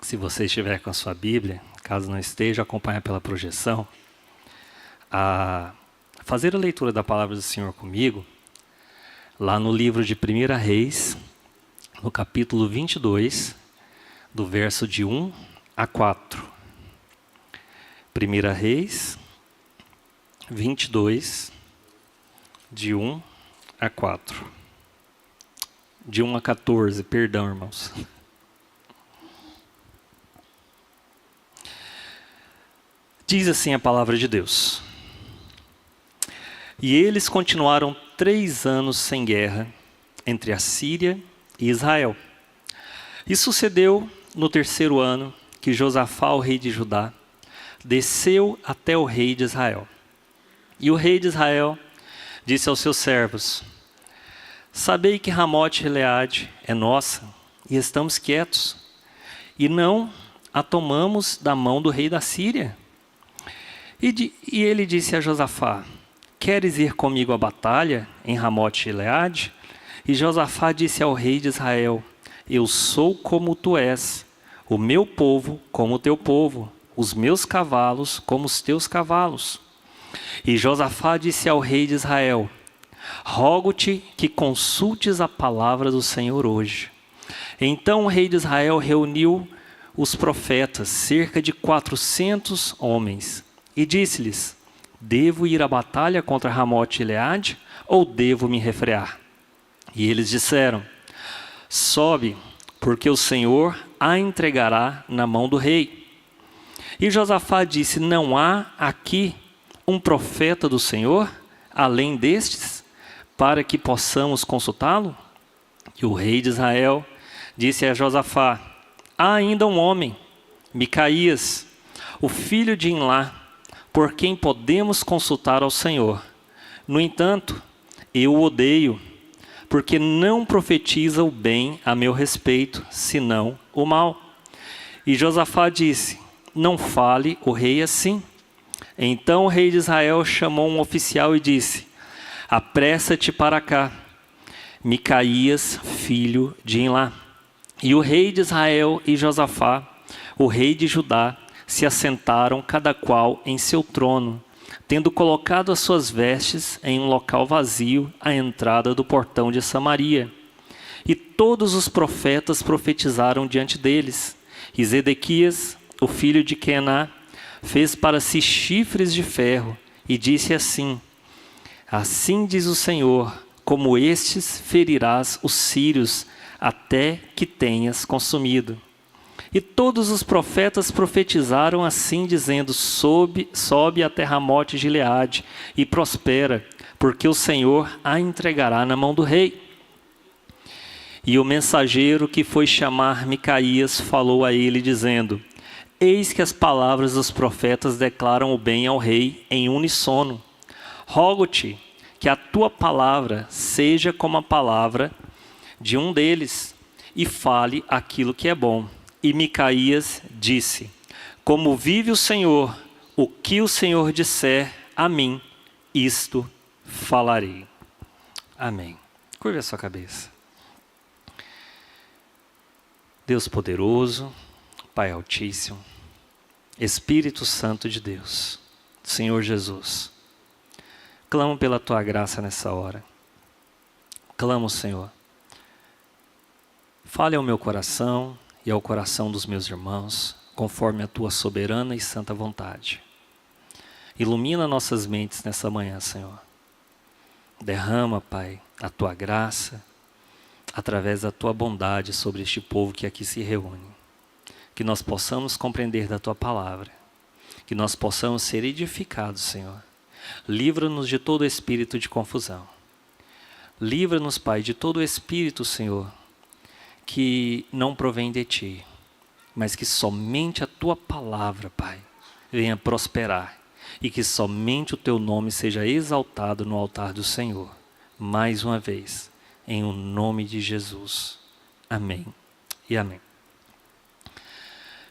Se você estiver com a sua Bíblia, caso não esteja, acompanhe pela projeção, a fazer a leitura da palavra do Senhor comigo, lá no livro de 1 Reis, no capítulo 22, do verso de 1 a 4. 1 Reis 22, de 1 a 4. De 1 a 14, perdão, irmãos. Diz assim a palavra de Deus. E eles continuaram 3 anos sem guerra entre a Síria e Israel. E sucedeu no 3º ano que Josafá, o rei de Judá, desceu até o rei de Israel. E o rei de Israel disse aos seus servos: sabei que Ramote-Gileade é nossa, e estamos quietos, e não a tomamos da mão do rei da Síria. E ele disse a Josafá: queres ir comigo à batalha em Ramote-Gileade? E Josafá disse ao rei de Israel: eu sou como tu és, o meu povo como o teu povo, os meus cavalos como os teus cavalos. E Josafá disse ao rei de Israel: rogo-te que consultes a palavra do Senhor hoje. Então o rei de Israel reuniu os profetas, cerca de 400 homens, e disse-lhes: devo ir à batalha contra Ramote-Gileade ou devo me refrear? E eles disseram: sobe, porque o Senhor a entregará na mão do rei. E Josafá disse: não há aqui um profeta do Senhor, além destes, para que possamos consultá-lo? E o rei de Israel disse a Josafá: há ainda um homem, Micaías, o filho de Imlá, por quem podemos consultar ao Senhor. No entanto, eu o odeio, porque não profetiza o bem a meu respeito, senão o mal. E Josafá disse: não fale o rei assim. Então o rei de Israel chamou um oficial e disse: apressa-te para cá, Micaías, filho de Imlá. E o rei de Israel e Josafá, o rei de Judá, se assentaram cada qual em seu trono, tendo colocado as suas vestes em um local vazio à entrada do portão de Samaria. E todos os profetas profetizaram diante deles. E Zedequias, o filho de Quená, fez para si chifres de ferro e disse assim: assim diz o Senhor, como estes ferirás os sírios até que tenhas consumido. E todos os profetas profetizaram assim, dizendo: sobe até Ramote-Gileade e prospera, porque o Senhor a entregará na mão do rei. E o mensageiro que foi chamar Micaías falou a ele, dizendo: eis que as palavras dos profetas declaram o bem ao rei em uníssono. Rogo-te que a tua palavra seja como a palavra de um deles, e fale aquilo que é bom. E Micaías disse: como vive o Senhor, o que o Senhor disser a mim, isto falarei. Amém. Curva a sua cabeça. Deus poderoso, Pai Altíssimo, Espírito Santo de Deus, Senhor Jesus, clamo pela Tua graça nessa hora. Clamo, Senhor, fale ao meu coração e ao coração dos meus irmãos, conforme a Tua soberana e santa vontade. Ilumina nossas mentes nessa manhã, Senhor. Derrama, Pai, a Tua graça, através da Tua bondade sobre este povo que aqui se reúne. Que nós possamos compreender da Tua palavra, que nós possamos ser edificados, Senhor. Livra-nos de todo espírito de confusão. Livra-nos, Pai, de todo espírito, Senhor, que não provém de Ti, mas que somente a Tua palavra, Pai, venha prosperar e que somente o Teu nome seja exaltado no altar do Senhor. Mais uma vez, em o nome de Jesus. Amém e amém.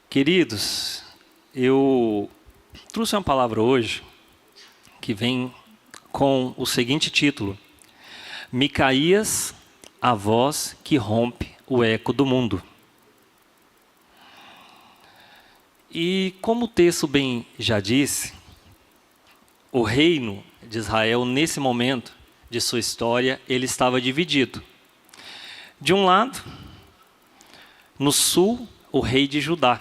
Queridos, eu trouxe uma palavra hoje que vem com o seguinte título: Micaías, a voz que rompe o eco do mundo. E como o texto bem já disse, o reino de Israel, nesse momento de sua história, ele estava dividido. De um lado, no sul, o rei de Judá.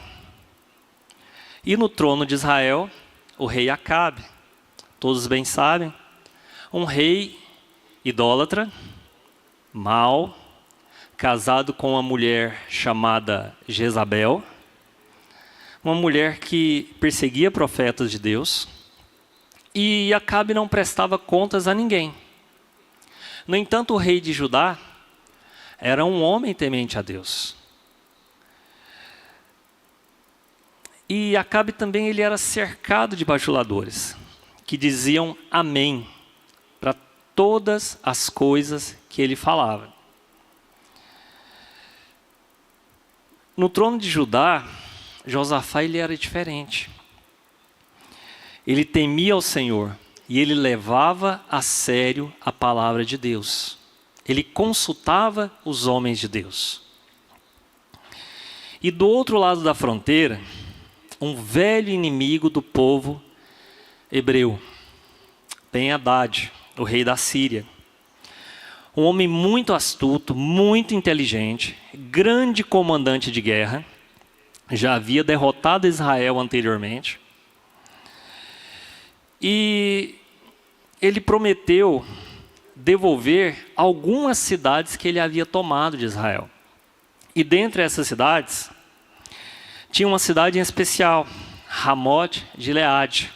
E no trono de Israel, o rei Acabe. Todos bem sabem, um rei idólatra, mau, casado com uma mulher chamada Jezabel, uma mulher que perseguia profetas de Deus, e Acabe não prestava contas a ninguém. No entanto, o rei de Judá era um homem temente a Deus. E Acabe também ele era cercado de bajuladores, que diziam amém para todas as coisas que ele falava. No trono de Judá, Josafá ele era diferente. Ele temia ao Senhor e ele levava a sério a palavra de Deus. Ele consultava os homens de Deus. E do outro lado da fronteira, um velho inimigo do povo hebreu, Ben-Hadad, o rei da Síria. Um homem muito astuto, muito inteligente, grande comandante de guerra, já havia derrotado Israel anteriormente. E ele prometeu devolver algumas cidades que ele havia tomado de Israel. E dentre essas cidades, tinha uma cidade em especial, Ramote de Gileade.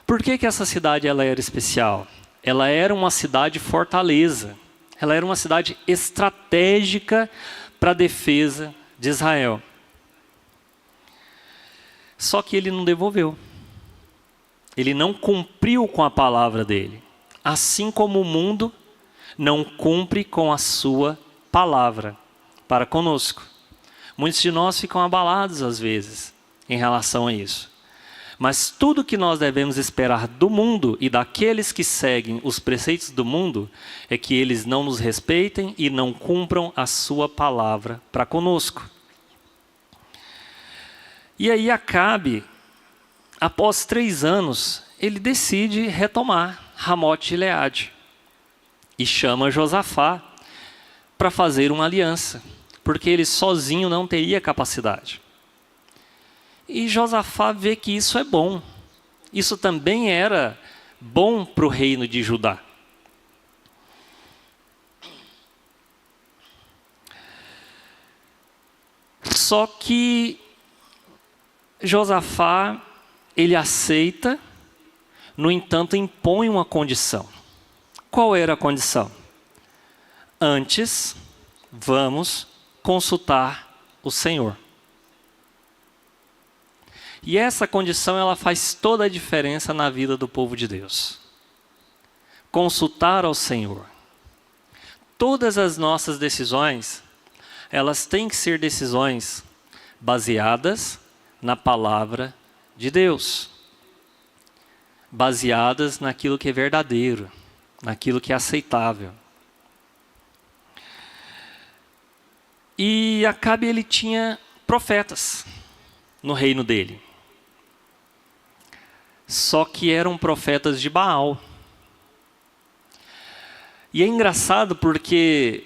Por que essa cidade ela era especial? Ela era uma cidade fortaleza. Ela era uma cidade estratégica para a defesa de Israel. Só que ele não devolveu. Ele não cumpriu com a palavra dele. Assim como o mundo não cumpre com a sua palavra para conosco. Muitos de nós ficam abalados às vezes em relação a isso. Mas tudo que nós devemos esperar do mundo e daqueles que seguem os preceitos do mundo é que eles não nos respeitem e não cumpram a sua palavra para conosco. E aí Acabe, após 3 anos, ele decide retomar Ramote de Gileade e chama Josafá para fazer uma aliança, porque ele sozinho não teria capacidade. E Josafá vê que isso é bom. Isso também era bom para o reino de Judá. Só que Josafá, ele aceita, no entanto, impõe uma condição. Qual era a condição? Antes, vamos consultar o Senhor. E essa condição ela faz toda a diferença na vida do povo de Deus. Consultar ao Senhor. Todas as nossas decisões, elas têm que ser decisões baseadas na palavra de Deus. Baseadas naquilo que é verdadeiro, naquilo que é aceitável. E Acabe ele tinha profetas no reino dele. Só que eram profetas de Baal. E é engraçado porque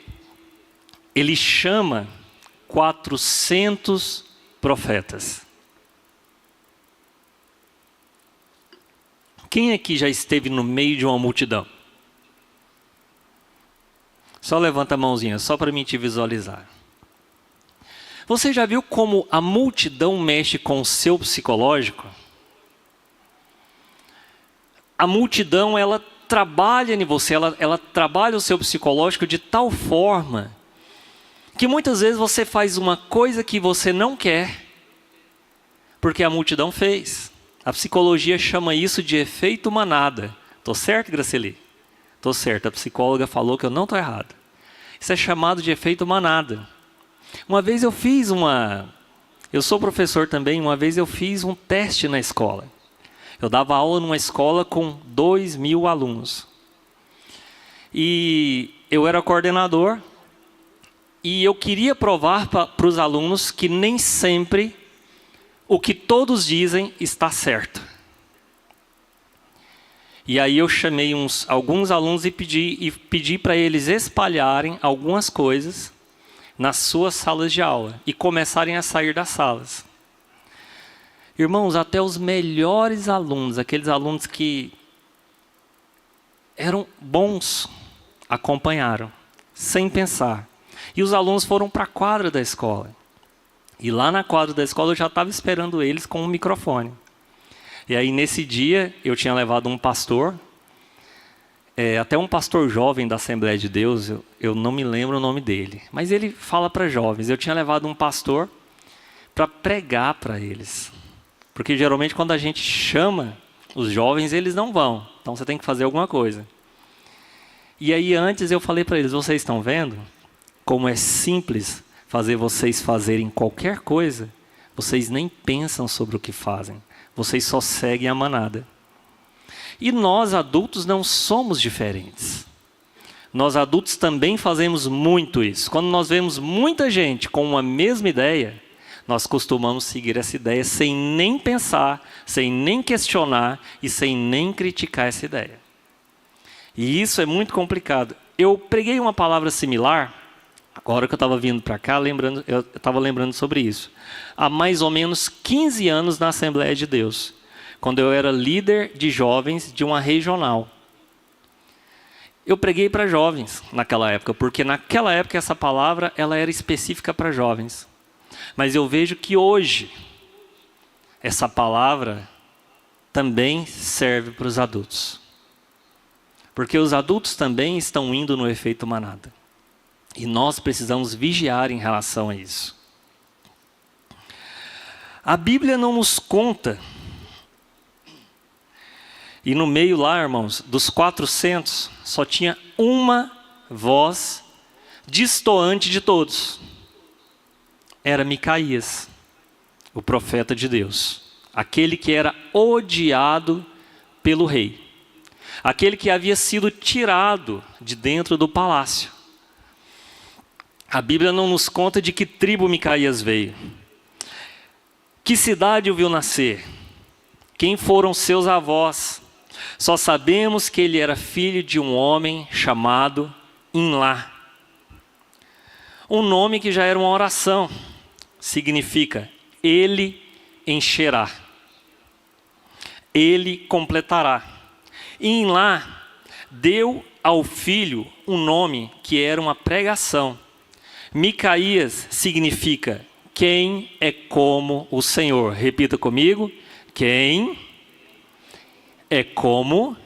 ele chama 400 profetas. Quem aqui já esteve no meio de uma multidão? Só levanta a mãozinha, só para mim te visualizar. Você já viu como a multidão mexe com o seu psicológico? A multidão, ela trabalha em você, ela trabalha o seu psicológico de tal forma que muitas vezes você faz uma coisa que você não quer, porque a multidão fez. A psicologia chama isso de efeito manada. Estou certo, Graceli? Estou certo, a psicóloga falou que eu não estou errado. Isso é chamado de efeito manada. Uma vez eu sou professor também, uma vez eu fiz um teste na escola. Eu dava aula numa escola com 2.000 alunos. E eu era coordenador e eu queria provar para os alunos que nem sempre o que todos dizem está certo. E aí eu chamei alguns alunos e pedi para eles espalharem algumas coisas nas suas salas de aula e começarem a sair das salas. Irmãos, até os melhores alunos, aqueles alunos que eram bons, acompanharam, sem pensar. E os alunos foram para a quadra da escola. E lá na quadra da escola eu já estava esperando eles com um microfone. E aí nesse dia eu tinha levado um pastor, até um pastor jovem da Assembleia de Deus, eu não me lembro o nome dele. Mas ele fala para jovens. Eu tinha levado um pastor para pregar para eles. Porque geralmente quando a gente chama os jovens, eles não vão. Então você tem que fazer alguma coisa. E aí antes eu falei para eles, vocês estão vendo como é simples fazer vocês fazerem qualquer coisa? Vocês nem pensam sobre o que fazem. Vocês só seguem a manada. E nós adultos não somos diferentes. Nós adultos também fazemos muito isso. Quando nós vemos muita gente com uma mesma ideia, nós costumamos seguir essa ideia sem nem pensar, sem nem questionar e sem nem criticar essa ideia. E isso é muito complicado. Eu preguei uma palavra similar, agora que eu estava vindo para cá, eu estava lembrando sobre isso. Há mais ou menos 15 anos na Assembleia de Deus, quando eu era líder de jovens de uma regional. Eu preguei para jovens naquela época, porque naquela época essa palavra ela era específica para jovens. Mas eu vejo que hoje essa palavra também serve para os adultos. Porque os adultos também estão indo no efeito manada. E nós precisamos vigiar em relação a isso. A Bíblia não nos conta. E no meio lá, irmãos, dos 400, só tinha uma voz destoante de todos. Era Micaías, o profeta de Deus. Aquele que era odiado pelo rei. Aquele que havia sido tirado de dentro do palácio. A Bíblia não nos conta de que tribo Micaías veio. Que cidade o viu nascer? Quem foram seus avós? Só sabemos que ele era filho de um homem chamado Inlá. Um nome que já era uma oração. Significa, ele encherá. Ele completará. E Inlá deu ao filho um nome que era uma pregação. Micaías significa quem é como o Senhor. Repita comigo. Quem é como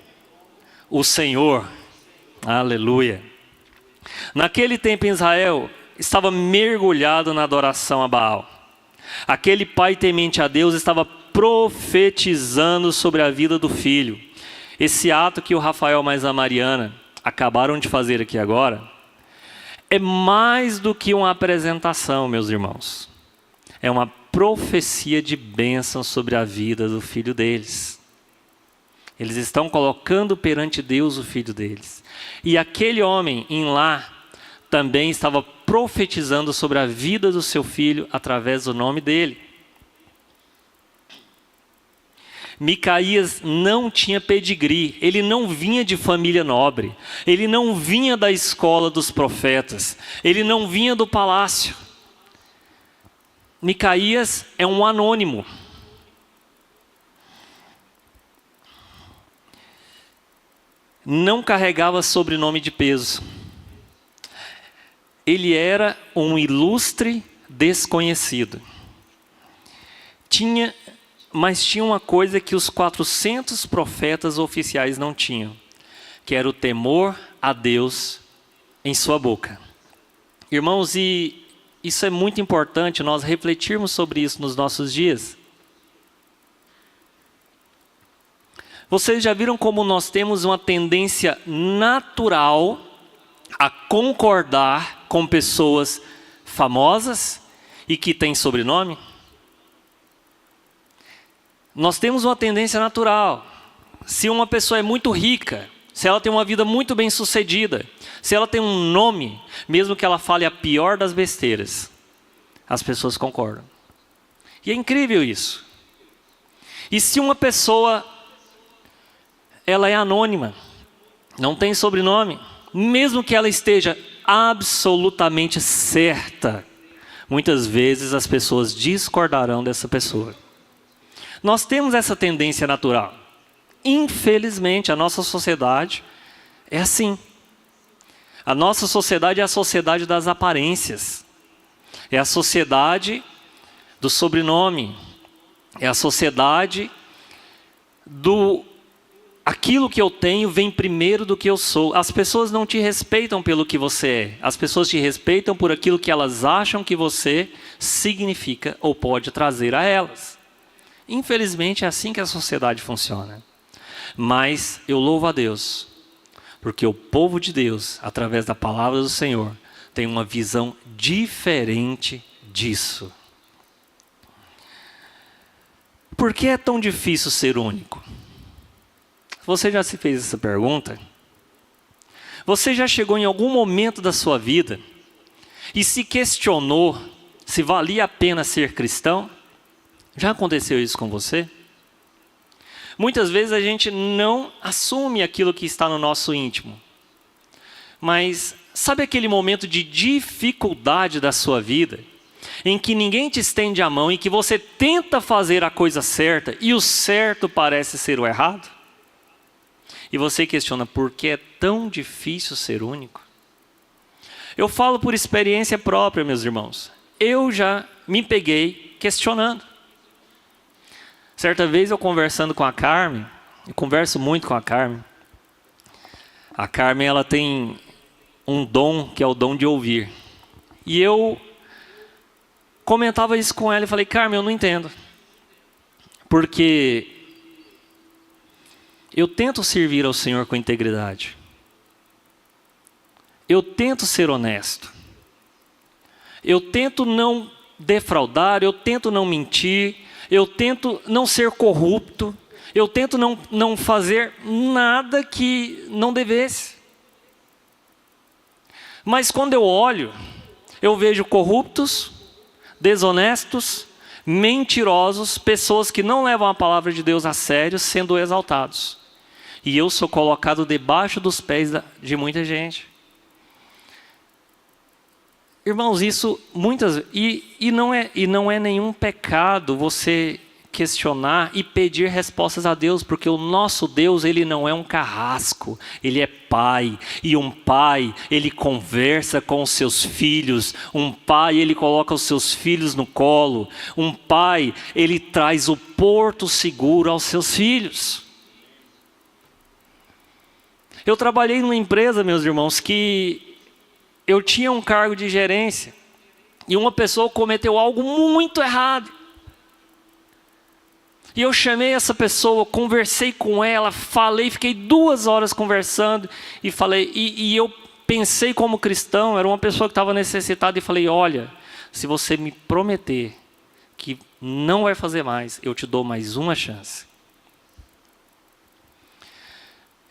o Senhor. Aleluia. Naquele tempo em Israel estava mergulhado na adoração a Baal. Aquele pai temente a Deus estava profetizando sobre a vida do filho. Esse ato que o Rafael mais a Mariana acabaram de fazer aqui agora é mais do que uma apresentação, meus irmãos. É uma profecia de bênção sobre a vida do filho deles. Eles estão colocando perante Deus o filho deles. E aquele homem Inlá também estava profetizando sobre a vida do seu filho através do nome dele. Micaías não tinha pedigree, ele não vinha de família nobre, ele não vinha da escola dos profetas, ele não vinha do palácio. Micaías é um anônimo. Não carregava sobrenome de peso. Ele era um ilustre desconhecido. Mas tinha uma coisa que os 400 profetas oficiais não tinham, que era o temor a Deus em sua boca. Irmãos, e isso é muito importante nós refletirmos sobre isso nos nossos dias. Vocês já viram como nós temos uma tendência natural a concordar com pessoas famosas e que têm sobrenome? Nós temos uma tendência natural. Se uma pessoa é muito rica, se ela tem uma vida muito bem sucedida, se ela tem um nome, mesmo que ela fale a pior das besteiras, as pessoas concordam. E é incrível isso. E se uma pessoa, ela é anônima, não tem sobrenome, mesmo que ela esteja absolutamente certa, muitas vezes as pessoas discordarão dessa pessoa. Nós temos essa tendência natural. Infelizmente, a nossa sociedade é assim. A nossa sociedade é a sociedade das aparências. É a sociedade do sobrenome. É a sociedade do aquilo que eu tenho vem primeiro do que eu sou. As pessoas não te respeitam pelo que você é. As pessoas te respeitam por aquilo que elas acham que você significa ou pode trazer a elas. Infelizmente é assim que a sociedade funciona. Mas eu louvo a Deus, porque o povo de Deus, através da palavra do Senhor, tem uma visão diferente disso. Por que é tão difícil ser único? Você já se fez essa pergunta? Você já chegou em algum momento da sua vida e se questionou se valia a pena ser cristão? Já aconteceu isso com você? Muitas vezes a gente não assume aquilo que está no nosso íntimo. Mas sabe aquele momento de dificuldade da sua vida, em que ninguém te estende a mão e que você tenta fazer a coisa certa e o certo parece ser o errado? E você questiona, por que é tão difícil ser único? Eu falo por experiência própria, meus irmãos. Eu já me peguei questionando. Certa vez eu conversando com a Carmen, eu converso muito com a Carmen. A Carmen, ela tem um dom que é o dom de ouvir. E eu comentava isso com ela e falei, Carmen, eu não entendo. Porque eu tento servir ao Senhor com integridade. Eu tento ser honesto. Eu tento não defraudar, eu tento não mentir, eu tento não ser corrupto, eu tento não fazer nada que não devesse. Mas quando eu olho, eu vejo corruptos, desonestos, mentirosos, pessoas que não levam a palavra de Deus a sério, sendo exaltados. E eu sou colocado debaixo dos pés de muita gente. Irmãos, isso muitas e não é nenhum pecado você questionar e pedir respostas a Deus, porque o nosso Deus, ele não é um carrasco, ele é pai, e um pai, ele conversa com os seus filhos, um pai, ele coloca os seus filhos no colo, um pai, ele traz o porto seguro aos seus filhos. Eu trabalhei numa empresa, meus irmãos, que eu tinha um cargo de gerência e uma pessoa cometeu algo muito errado. E eu chamei essa pessoa, conversei com ela, falei, fiquei 2 horas conversando e falei, e eu pensei como cristão, era uma pessoa que estava necessitada e falei, olha, se você me prometer que não vai fazer mais, eu te dou mais uma chance.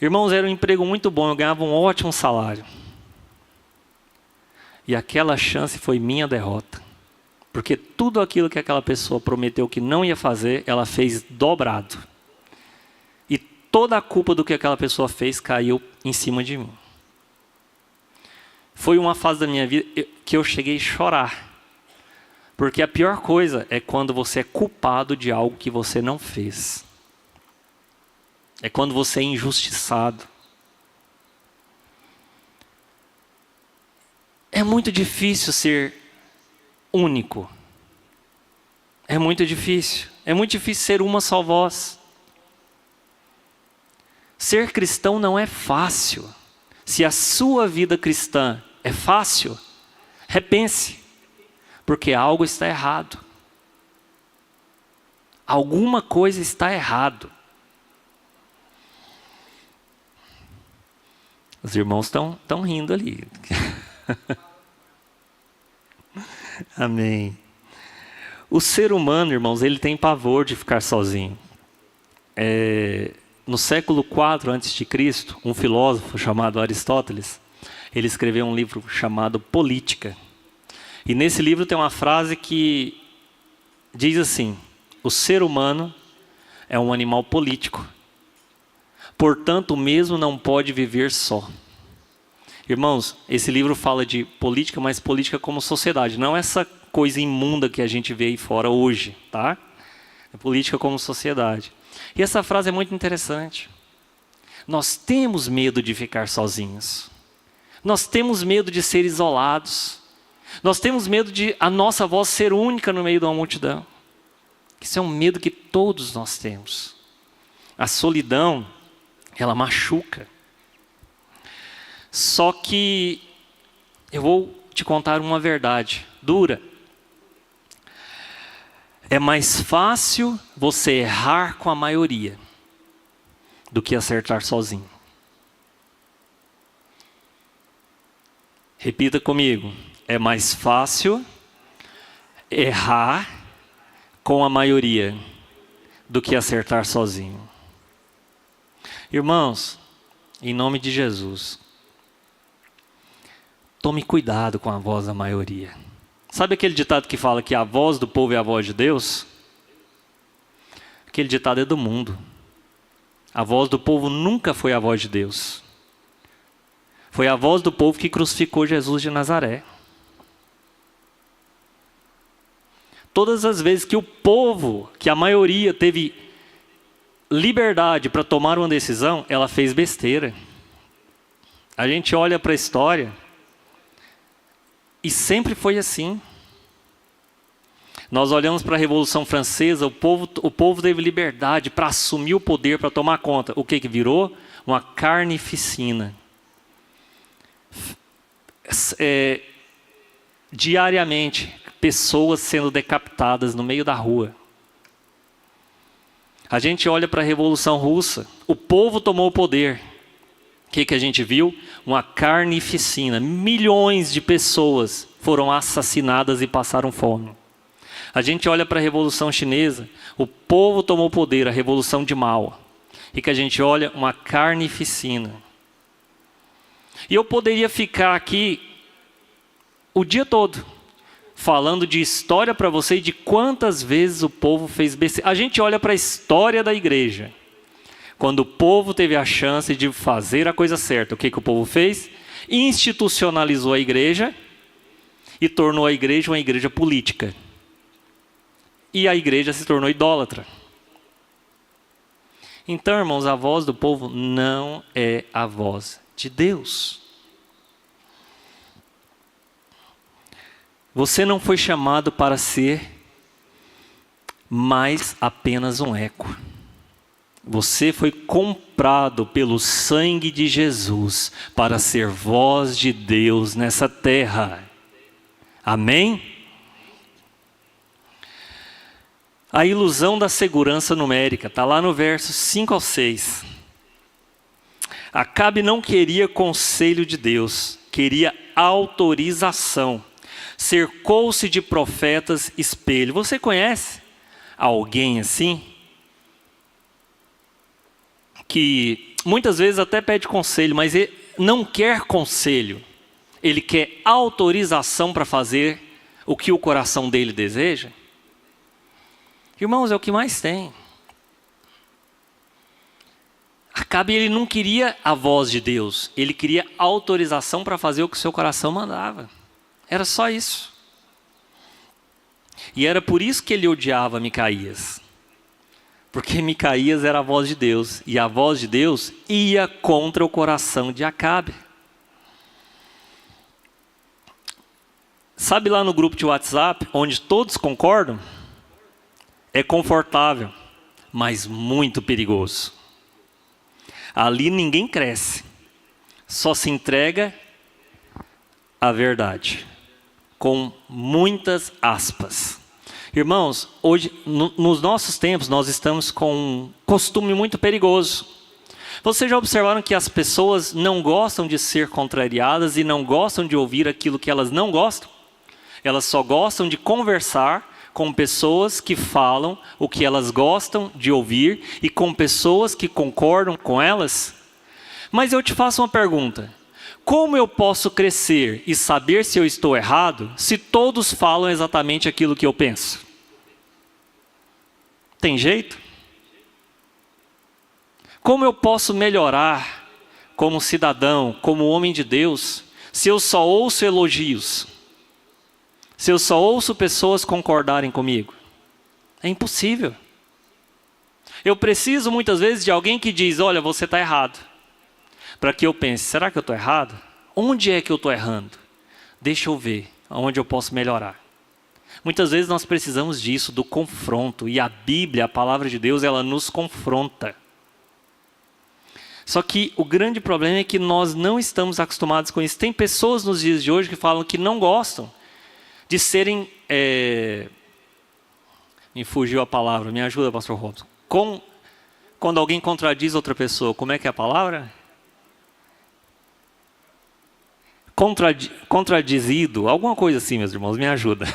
Irmãos, era um emprego muito bom, eu ganhava um ótimo salário. E aquela chance foi minha derrota. Porque tudo aquilo que aquela pessoa prometeu que não ia fazer, ela fez dobrado. E toda a culpa do que aquela pessoa fez caiu em cima de mim. Foi uma fase da minha vida que eu cheguei a chorar. Porque a pior coisa é quando você é culpado de algo que você não fez. É quando você é injustiçado. É muito difícil ser único. É muito difícil. É muito difícil ser uma só voz. Ser cristão não é fácil. Se a sua vida cristã é fácil, repense. Porque algo está errado. Alguma coisa está errado. Os irmãos estão rindo ali. Amém. O ser humano, irmãos, ele tem pavor de ficar sozinho. No século IV a.C., um filósofo chamado Aristóteles, ele escreveu um livro chamado Política. E nesse livro tem uma frase que diz assim: o ser humano é um animal político, portanto, o mesmo não pode viver só. Irmãos, esse livro fala de política, mas política como sociedade, não essa coisa imunda que a gente vê aí fora hoje, tá? É política como sociedade. E essa frase é muito interessante. Nós temos medo de ficar sozinhos. Nós temos medo de ser isolados. Nós temos medo de a nossa voz ser única no meio de uma multidão. Isso é um medo que todos nós temos. A solidão, ela machuca. Só que eu vou te contar uma verdade dura. É mais fácil você errar com a maioria do que acertar sozinho. Repita comigo. É mais fácil errar com a maioria do que acertar sozinho. Irmãos, em nome de Jesus, tome cuidado com a voz da maioria. Sabe aquele ditado que fala que a voz do povo é a voz de Deus? Aquele ditado é do mundo. A voz do povo nunca foi a voz de Deus. Foi a voz do povo que crucificou Jesus de Nazaré. Todas as vezes que o povo, que a maioria teve liberdade para tomar uma decisão, ela fez besteira. A gente olha para a história e sempre foi assim. Nós olhamos para a Revolução Francesa, o povo teve liberdade para assumir o poder, para tomar conta. O que virou? Uma carnificina. Diariamente, pessoas sendo decapitadas no meio da rua. A gente olha para a Revolução Russa, o povo tomou o poder. O que a gente viu? Uma carnificina. Milhões de pessoas foram assassinadas e passaram fome. A gente olha para a Revolução Chinesa, o povo tomou o poder, a Revolução de Mao. E que a gente olha, uma carnificina. E eu poderia ficar aqui o dia todo falando de história para você e de quantas vezes o povo fez besteira. A gente olha para a história da igreja. Quando o povo teve a chance de fazer a coisa certa, o que o povo fez? Institucionalizou a igreja e tornou a igreja uma igreja política. E a igreja se tornou idólatra. Então, irmãos, a voz do povo não é a voz de Deus. Você não foi chamado para ser mais apenas um eco. Você foi comprado pelo sangue de Jesus para ser voz de Deus nessa terra. Amém? A ilusão da segurança numérica, está lá no verso 5 ao 6. Acabe não queria conselho de Deus, queria autorização. Cercou-se de profetas espelho. Você conhece alguém assim? Que muitas vezes até pede conselho, mas ele não quer conselho. Ele quer autorização para fazer o que o coração dele deseja. Irmãos, é o que mais tem. Acabe ele não queria a voz de Deus. Ele queria autorização para fazer o que o seu coração mandava. Era só isso. E era por isso que ele odiava Micaías. Porque Micaías era a voz de Deus. E a voz de Deus ia contra o coração de Acabe. Sabe lá no grupo de WhatsApp, onde todos concordam? É confortável, mas muito perigoso. Ali ninguém cresce. Só se entrega a verdade. Com muitas aspas. Irmãos, hoje, nos nossos tempos, nós estamos com um costume muito perigoso. Vocês já observaram que as pessoas não gostam de ser contrariadas e não gostam de ouvir aquilo que elas não gostam? Elas só gostam de conversar com pessoas que falam o que elas gostam de ouvir e com pessoas que concordam com elas? Mas eu te faço uma pergunta. Como eu posso crescer e saber se eu estou errado se todos falam exatamente aquilo que eu penso? Tem jeito? Como eu posso melhorar como cidadão, como homem de Deus, se eu só ouço elogios? Se eu só ouço pessoas concordarem comigo? É impossível. Eu preciso muitas vezes de alguém que diz, olha, você está errado. Para que eu pense, será que eu estou errado? Onde é que eu estou errando? Deixa eu ver onde eu posso melhorar. Muitas vezes nós precisamos disso, do confronto. E a Bíblia, a palavra de Deus, ela nos confronta. Só que o grande problema é que nós não estamos acostumados com isso. Tem pessoas nos dias de hoje que falam que não gostam de serem... Me fugiu a palavra, me ajuda, pastor Robson. Quando alguém contradiz outra pessoa, como é que é a palavra? Contradizido, alguma coisa assim, meus irmãos, me ajuda.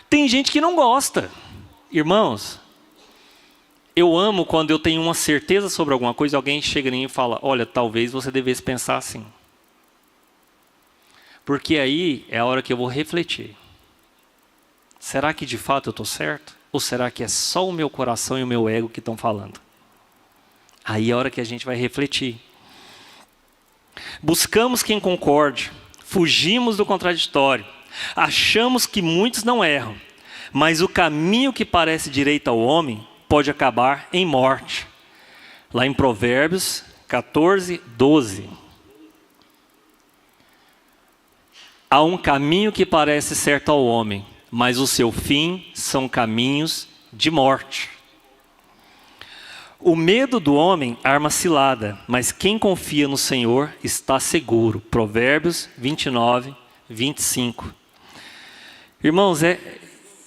Tem gente que não gosta. Irmãos, eu amo quando eu tenho uma certeza sobre alguma coisa, alguém chega em mim e fala, olha, talvez você devesse pensar assim. Porque aí é a hora que eu vou refletir. Será que de fato eu estou certo? Ou será que é só o meu coração e o meu ego que estão falando? Aí é a hora que a gente vai refletir. Buscamos quem concorde, fugimos do contraditório, achamos que muitos não erram, mas o caminho que parece direito ao homem pode acabar em morte. Lá em Provérbios 14, 12. Há um caminho que parece certo ao homem, mas o seu fim são caminhos de morte. O medo do homem arma cilada, mas quem confia no Senhor está seguro. Provérbios 29, 25. Irmãos,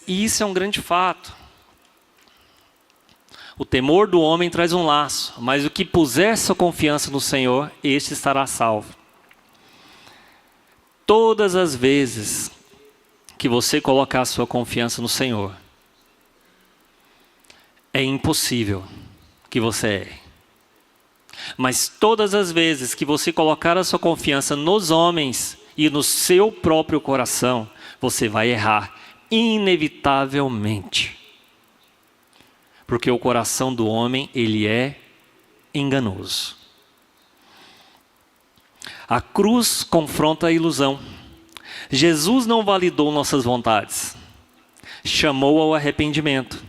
isso é um grande fato. O temor do homem traz um laço, mas o que puser sua confiança no Senhor, este estará salvo. Todas as vezes que você colocar sua confiança no Senhor, é impossível que você erre. Mas todas as vezes que você colocar a sua confiança nos homens e no seu próprio coração, você vai errar, inevitavelmente. Porque o coração do homem, ele é enganoso. A cruz confronta a ilusão. Jesus não validou nossas vontades. Chamou ao arrependimento.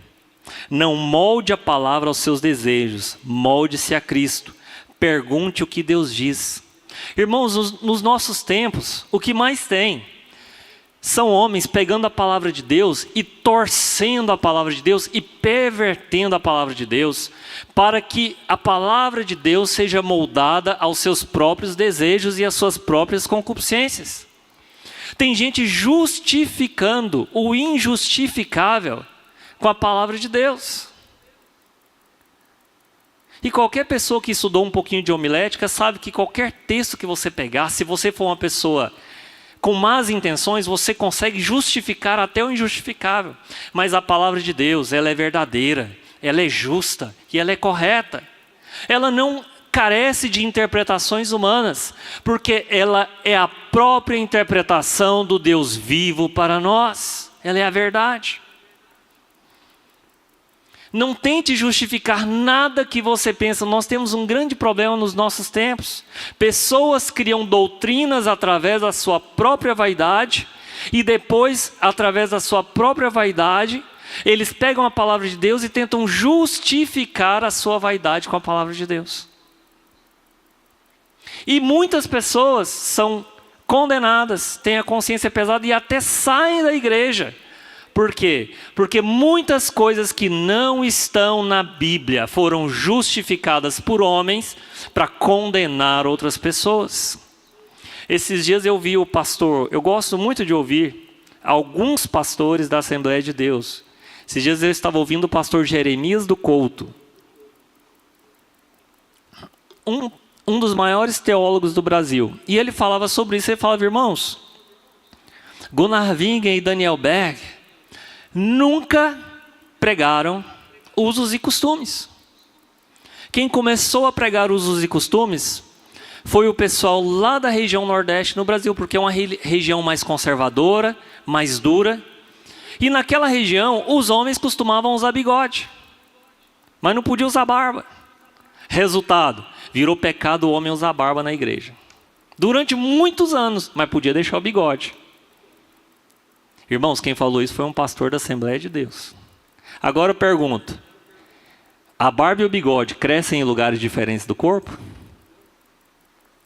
Não molde a palavra aos seus desejos. Molde-se a Cristo. Pergunte o que Deus diz. Irmãos, nos nossos tempos, o que mais tem são homens pegando a palavra de Deus e torcendo a palavra de Deus e pervertendo a palavra de Deus para que a palavra de Deus seja moldada aos seus próprios desejos e às suas próprias concupiscências. Tem gente justificando o injustificável com a palavra de Deus. E qualquer pessoa que estudou um pouquinho de homilética sabe que qualquer texto que você pegar, se você for uma pessoa com más intenções, você consegue justificar até o injustificável. Mas a palavra de Deus, ela é verdadeira, ela é justa e ela é correta. Ela não carece de interpretações humanas, porque ela é a própria interpretação do Deus vivo para nós. Ela é a verdade. Não tente justificar nada que você pensa. Nós temos um grande problema nos nossos tempos. Pessoas criam doutrinas através da sua própria vaidade e depois, através da sua própria vaidade, eles pegam a palavra de Deus e tentam justificar a sua vaidade com a palavra de Deus. E muitas pessoas são condenadas, têm a consciência pesada e até saem da igreja. Por quê? Porque muitas coisas que não estão na Bíblia foram justificadas por homens para condenar outras pessoas. Esses dias eu vi o pastor, eu gosto muito de ouvir alguns pastores da Assembleia de Deus. Esses dias eu estava ouvindo o pastor Jeremias do Couto. Um dos maiores teólogos do Brasil. E ele falava sobre isso, ele falava, irmãos, Gunnar Wingen e Daniel Berg nunca pregaram usos e costumes. Quem começou a pregar usos e costumes foi o pessoal lá da região Nordeste no Brasil, porque é uma região mais conservadora, mais dura. E naquela região, os homens costumavam usar bigode. mas não podia usar barba. Resultado, virou pecado o homem usar barba na igreja. Durante muitos anos, mas podia deixar o bigode. Irmãos, quem falou isso foi um pastor da Assembleia de Deus. Agora eu pergunto, a barba e o bigode crescem em lugares diferentes do corpo?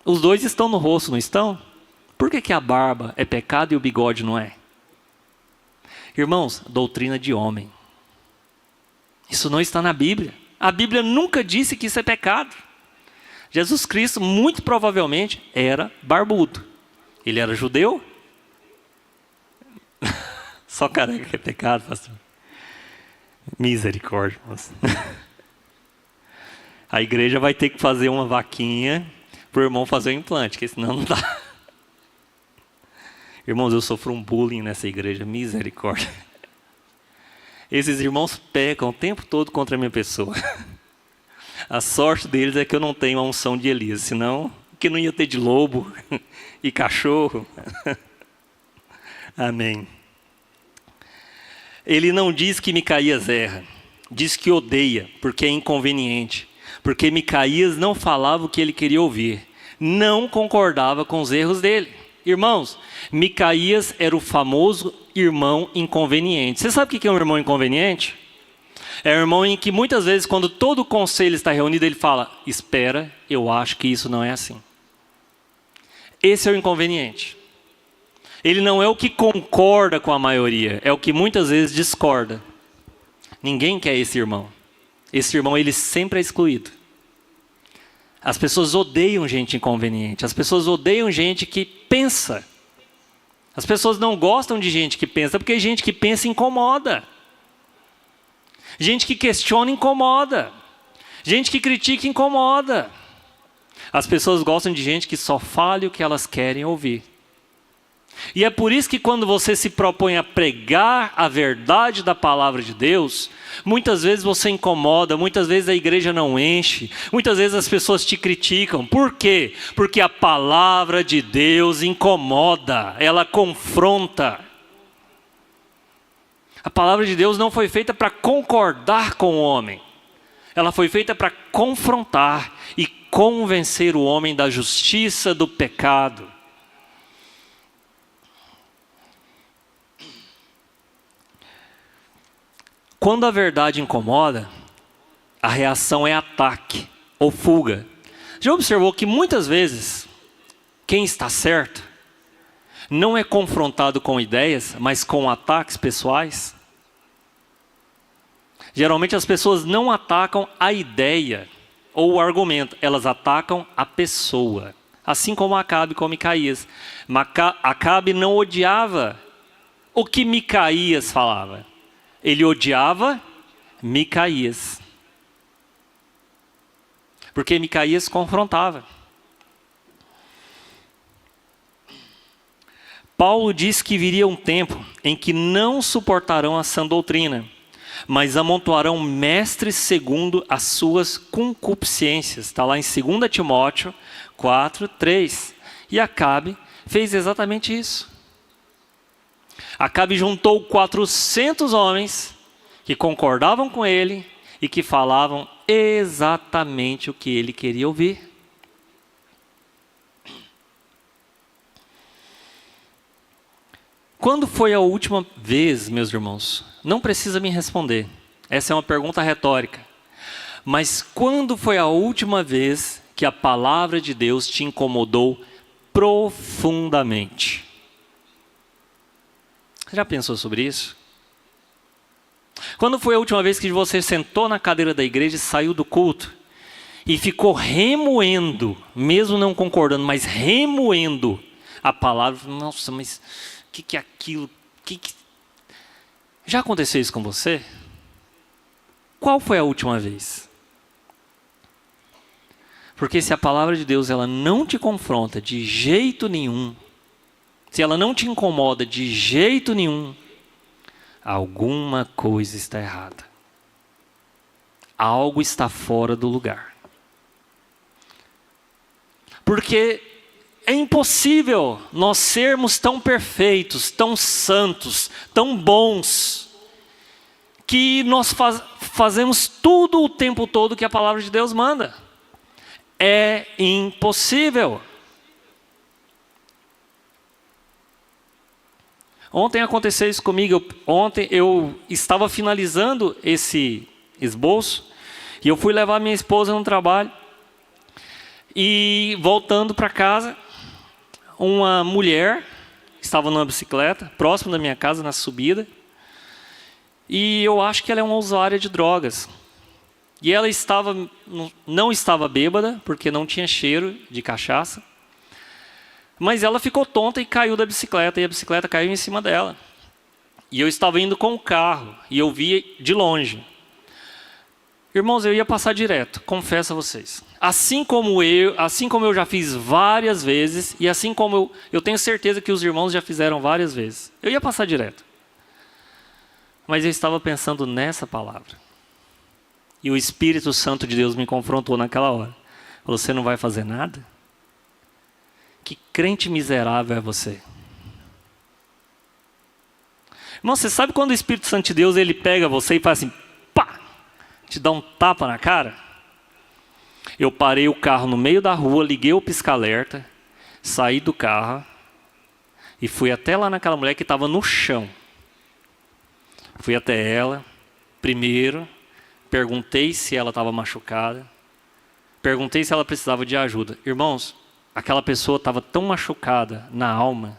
Os dois estão no rosto, não estão? Por que a barba é pecado e o bigode não é? Irmãos, doutrina de homem. Isso não está na Bíblia. A Bíblia nunca disse que isso é pecado. Jesus Cristo, muito provavelmente, era barbudo. Ele era judeu? Só careca que é pecado, pastor. Misericórdia, moço. A igreja vai ter que fazer uma vaquinha para o irmão fazer o implante, porque senão não dá. Irmãos, eu sofro um bullying nessa igreja, misericórdia. Esses irmãos pecam o tempo todo contra a minha pessoa. A sorte deles é que eu não tenho a unção de Elias, senão que não ia ter de lobo e cachorro. Amém. Ele não diz que Micaías erra, diz que odeia, porque é inconveniente. Porque Micaías não falava o que ele queria ouvir, não concordava com os erros dele. Irmãos, Micaías era o famoso irmão inconveniente. Você sabe o que é um irmão inconveniente? É um irmão em que muitas vezes, quando todo o conselho está reunido, ele fala, espera, eu acho que isso não é assim. Esse é o inconveniente. Ele não é o que concorda com a maioria, é o que muitas vezes discorda. Ninguém quer esse irmão. Esse irmão, ele sempre é excluído. As pessoas odeiam gente inconveniente. As pessoas odeiam gente que pensa. As pessoas não gostam de gente que pensa, porque gente que pensa incomoda. Gente que questiona incomoda. Gente que critica incomoda. As pessoas gostam de gente que só fale o que elas querem ouvir. E é por isso que quando você se propõe a pregar a verdade da palavra de Deus, muitas vezes você incomoda, muitas vezes a igreja não enche, muitas vezes as pessoas te criticam. Por quê? Porque a palavra de Deus incomoda, ela confronta. A palavra de Deus não foi feita para concordar com o homem, ela foi feita para confrontar e convencer o homem da justiça, do pecado. Quando a verdade incomoda, a reação é ataque ou fuga. Já observou que muitas vezes, quem está certo, não é confrontado com ideias, mas com ataques pessoais? Geralmente as pessoas não atacam a ideia ou o argumento, elas atacam a pessoa. Assim como Acabe com Micaías. Acabe não odiava o que Micaías falava. Ele odiava Micaías. Porque Micaías confrontava. Paulo diz que viria um tempo em que não suportarão a sã doutrina, mas amontoarão mestres segundo as suas concupiscências. Está lá em 2 Timóteo 4:3. E Acabe fez exatamente isso. Acabe juntou 400 homens que concordavam com ele e que falavam exatamente o que ele queria ouvir. Quando foi a última vez, meus irmãos? Não precisa me responder. Essa é uma pergunta retórica. Mas quando foi a última vez que a palavra de Deus te incomodou profundamente? Você já pensou sobre isso? Quando foi a última vez que você sentou na cadeira da igreja e saiu do culto e ficou remoendo, mesmo não concordando, mas remoendo a palavra? Nossa, mas o que é aquilo? Já aconteceu isso com você? Qual foi a última vez? Porque se a palavra de Deus ela não te confronta de jeito nenhum, se ela não te incomoda de jeito nenhum, alguma coisa está errada. Algo está fora do lugar. Porque é impossível nós sermos tão perfeitos, tão santos, tão bons, que nós fazemos tudo o tempo todo que a palavra de Deus manda. É impossível. Ontem aconteceu isso comigo. Ontem eu estava finalizando esse esboço e eu fui levar minha esposa no trabalho. E voltando para casa, uma mulher estava numa bicicleta, próximo da minha casa, na subida. E eu acho que ela é uma usuária de drogas. E ela não estava bêbada, porque não tinha cheiro de cachaça. Mas ela ficou tonta e caiu da bicicleta, e a bicicleta caiu em cima dela. E eu estava indo com o carro, e eu vi de longe. Irmãos, eu ia passar direto, confesso a vocês. Assim como eu já fiz várias vezes, e assim como eu tenho certeza que os irmãos já fizeram várias vezes. Eu ia passar direto. Mas eu estava pensando nessa palavra. E o Espírito Santo de Deus me confrontou naquela hora. Falou, você não vai fazer nada? Que crente miserável é você? Irmão, você sabe quando o Espírito Santo de Deus ele pega você e faz assim, pá, te dá um tapa na cara? Eu parei o carro no meio da rua, liguei o pisca-alerta, saí do carro e fui até lá naquela mulher que estava no chão. Fui até ela, primeiro, perguntei se ela estava machucada, perguntei se ela precisava de ajuda. Irmãos, aquela pessoa estava tão machucada na alma,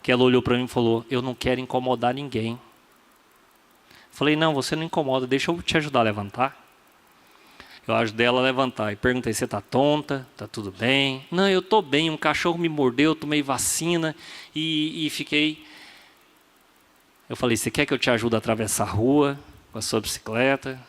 que ela olhou para mim e falou, eu não quero incomodar ninguém. Falei, não, você não incomoda, deixa eu te ajudar a levantar. Eu ajudei ela a levantar e perguntei, você está tonta? Está tudo bem? Não, eu estou bem, um cachorro me mordeu, eu tomei vacina e fiquei... Eu falei, você quer que eu te ajude a atravessar a rua com a sua bicicleta?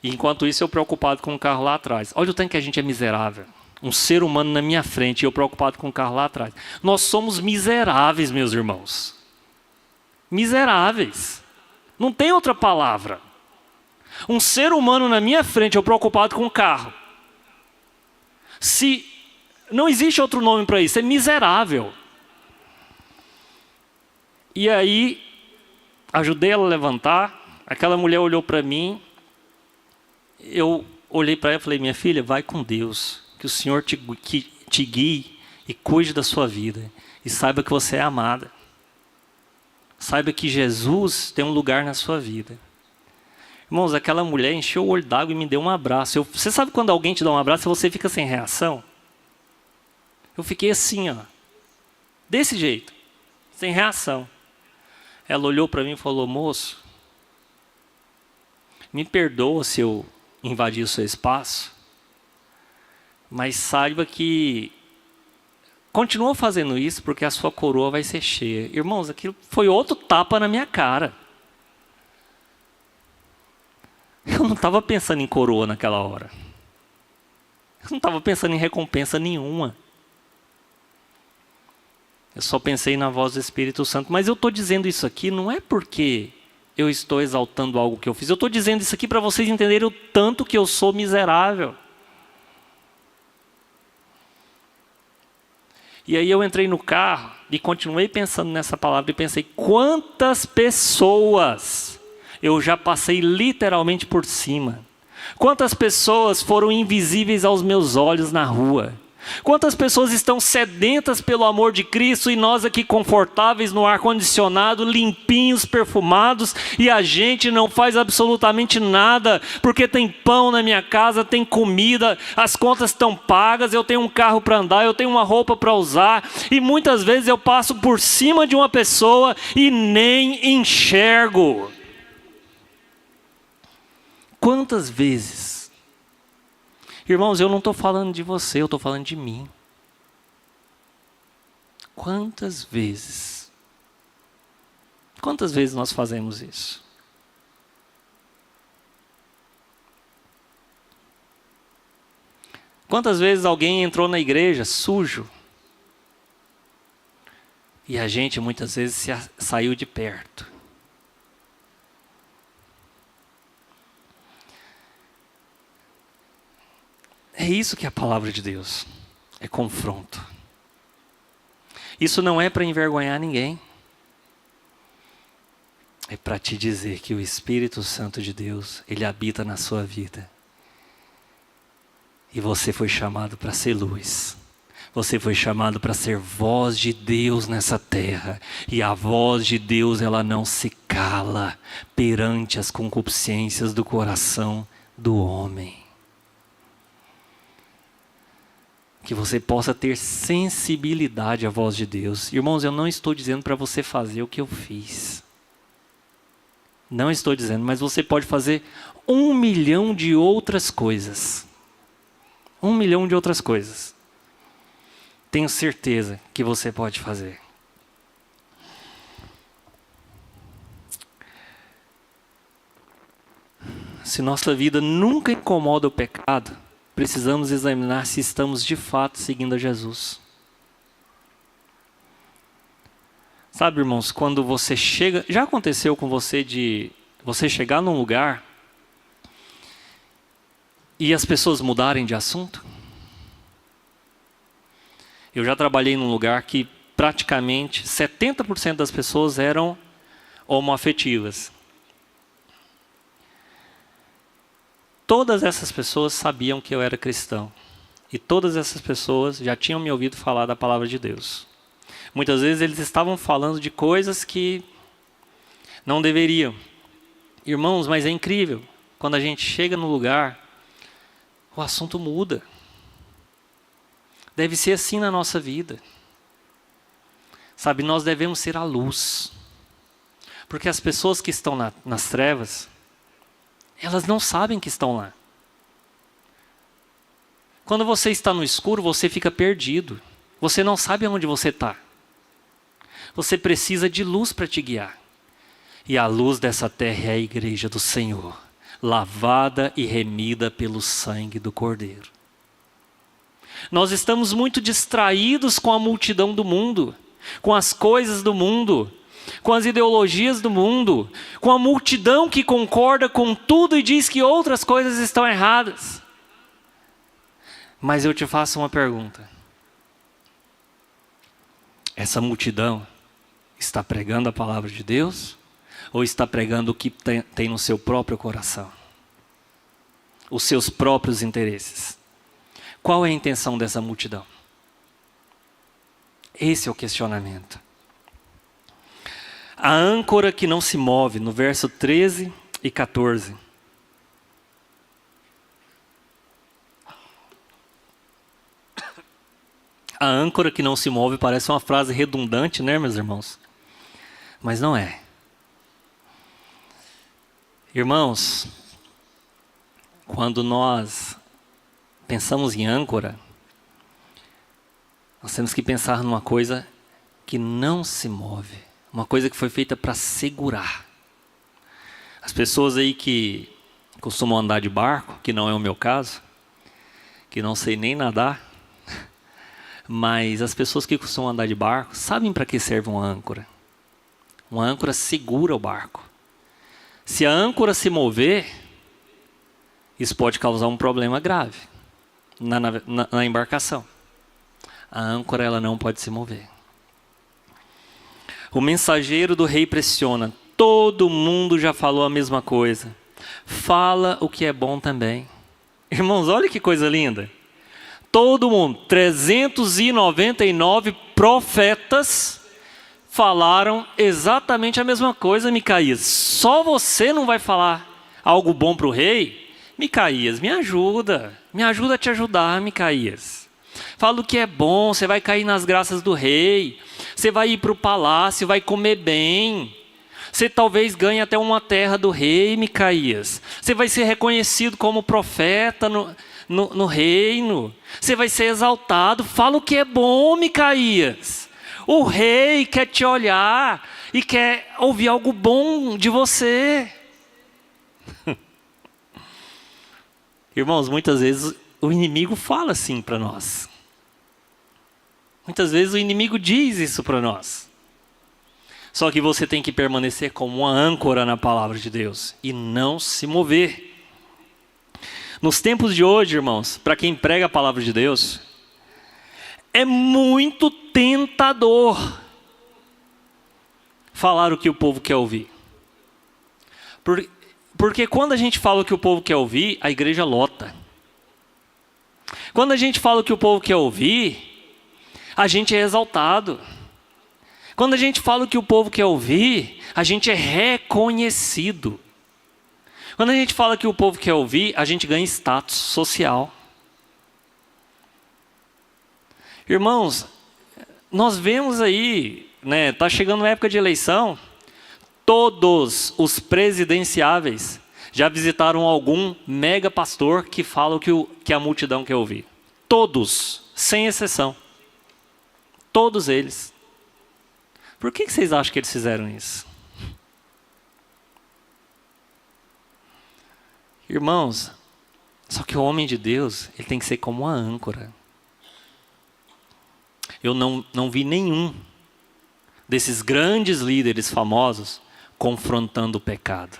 E enquanto isso, eu preocupado com o carro lá atrás. Olha o tanto que a gente é miserável. Um ser humano na minha frente e eu preocupado com o carro lá atrás. Nós somos miseráveis, meus irmãos. Miseráveis. Não tem outra palavra. Um ser humano na minha frente, eu preocupado com o carro. Se não existe outro nome para isso, é miserável. E aí, ajudei ela a levantar. Aquela mulher olhou para mim. Eu olhei para ela e falei, minha filha, vai com Deus. Que o Senhor te guie e cuide da sua vida. E saiba que você é amada. Saiba que Jesus tem um lugar na sua vida. Irmãos, aquela mulher encheu o olho d'água e me deu um abraço. Você sabe quando alguém te dá um abraço e você fica sem reação? Eu fiquei assim, ó. Desse jeito. Sem reação. Ela olhou para mim e falou, moço, me perdoa se eu invadi o seu espaço, mas saiba que continua fazendo isso porque a sua coroa vai ser cheia. Irmãos, aquilo foi outro tapa na minha cara. Eu não estava pensando em coroa naquela hora. Eu não estava pensando em recompensa nenhuma. Eu só pensei na voz do Espírito Santo. Mas eu estou dizendo isso aqui não é porque eu estou exaltando algo que eu fiz. Eu estou dizendo isso aqui para vocês entenderem o tanto que eu sou miserável. E aí eu entrei no carro e continuei pensando nessa palavra e pensei, quantas pessoas eu já passei literalmente por cima. Quantas pessoas foram invisíveis aos meus olhos na rua. Quantas pessoas estão sedentas pelo amor de Cristo e nós aqui confortáveis no ar-condicionado, limpinhos, perfumados, e a gente não faz absolutamente nada, porque tem pão na minha casa, tem comida, as contas estão pagas, eu tenho um carro para andar, eu tenho uma roupa para usar, e muitas vezes eu passo por cima de uma pessoa e nem enxergo. Quantas vezes? Irmãos, eu não estou falando de você, eu estou falando de mim. Quantas vezes? Quantas vezes nós fazemos isso? Quantas vezes alguém entrou na igreja sujo? E a gente muitas vezes saiu de perto. É isso que é a palavra de Deus. É confronto. Isso não é para envergonhar ninguém. é para te dizer que o Espírito Santo de Deus, ele habita na sua vida. E você foi chamado para ser luz. Você foi chamado para ser voz de Deus nessa terra. E a voz de Deus, ela não se cala perante as concupiscências do coração do homem. Que você possa ter sensibilidade à voz de Deus. Irmãos, eu não estou dizendo para você fazer o que eu fiz. Não estou dizendo, mas você pode fazer 1 milhão de outras coisas. 1 milhão de outras coisas. Tenho certeza que você pode fazer. Se nossa vida nunca incomoda o pecado, precisamos examinar se estamos de fato seguindo a Jesus. Sabe, irmãos, quando você chega... Já aconteceu com você de você chegar num lugar e as pessoas mudarem de assunto? Eu já trabalhei num lugar que praticamente 70% das pessoas eram homoafetivas. Todas essas pessoas sabiam que eu era cristão. E todas essas pessoas já tinham me ouvido falar da palavra de Deus. Muitas vezes eles estavam falando de coisas que não deveriam. Irmãos, mas é incrível. Quando a gente chega no lugar, o assunto muda. Deve ser assim na nossa vida. Sabe, nós devemos ser a luz. Porque as pessoas que estão nas trevas, elas não sabem que estão lá. Quando você está no escuro, você fica perdido. Você não sabe onde você está. Você precisa de luz para te guiar. E a luz dessa terra é a igreja do Senhor, lavada e remida pelo sangue do Cordeiro. Nós estamos muito distraídos com a multidão do mundo, com as coisas do mundo, com as ideologias do mundo, com a multidão que concorda com tudo e diz que outras coisas estão erradas. Mas eu te faço uma pergunta. Essa multidão está pregando a palavra de Deus ou está pregando o que tem no seu próprio coração? Os seus próprios interesses? Qual é a intenção dessa multidão? Esse é o questionamento. A âncora que não se move, no verso 13 e 14. A âncora que não se move parece uma frase redundante, né, meus irmãos? Mas não é. Irmãos, quando nós pensamos em âncora, nós temos que pensar numa coisa que não se move. Uma coisa que foi feita para segurar. As pessoas aí que costumam andar de barco, que não é o meu caso, que não sei nem nadar, mas as pessoas que costumam andar de barco sabem para que serve uma âncora. Uma âncora segura o barco. Se a âncora se mover, isso pode causar um problema grave na embarcação. A âncora, ela não pode se mover. O mensageiro do rei pressiona. Todo mundo já falou a mesma coisa. Fala o que é bom também. Irmãos, olha que coisa linda. Todo mundo, 399 profetas falaram exatamente a mesma coisa, Micaías. Só você não vai falar algo bom para o rei? Micaías, me ajuda a te ajudar, Micaías. Fala o que é bom, você vai cair nas graças do rei, você vai ir para o palácio, vai comer bem, você talvez ganhe até uma terra do rei, Micaías. Você vai ser reconhecido como profeta no reino, você vai ser exaltado. Fala o que é bom, Micaías. O rei quer te olhar e quer ouvir algo bom de você. Irmãos, muitas vezes o inimigo fala assim para nós. Muitas vezes o inimigo diz isso para nós. Só que você tem que permanecer como uma âncora na palavra de Deus e não se mover. Nos tempos de hoje, irmãos, para quem prega a palavra de Deus, é muito tentador falar o que o povo quer ouvir. Porque quando a gente fala o que o povo quer ouvir, a igreja lota. Quando a gente fala o que o povo quer ouvir, a gente é exaltado. Quando a gente fala o que o povo quer ouvir, a gente é reconhecido. Quando a gente fala o que o povo quer ouvir, a gente ganha status social. Irmãos, nós vemos aí, né, tá chegando a época de eleição, todos os presidenciáveis já visitaram algum mega pastor que fala o que a multidão quer ouvir. Todos, sem exceção. Todos eles. Por que vocês acham que eles fizeram isso? Irmãos, só que o homem de Deus, ele tem que ser como uma âncora. Eu não vi nenhum desses grandes líderes famosos confrontando o pecado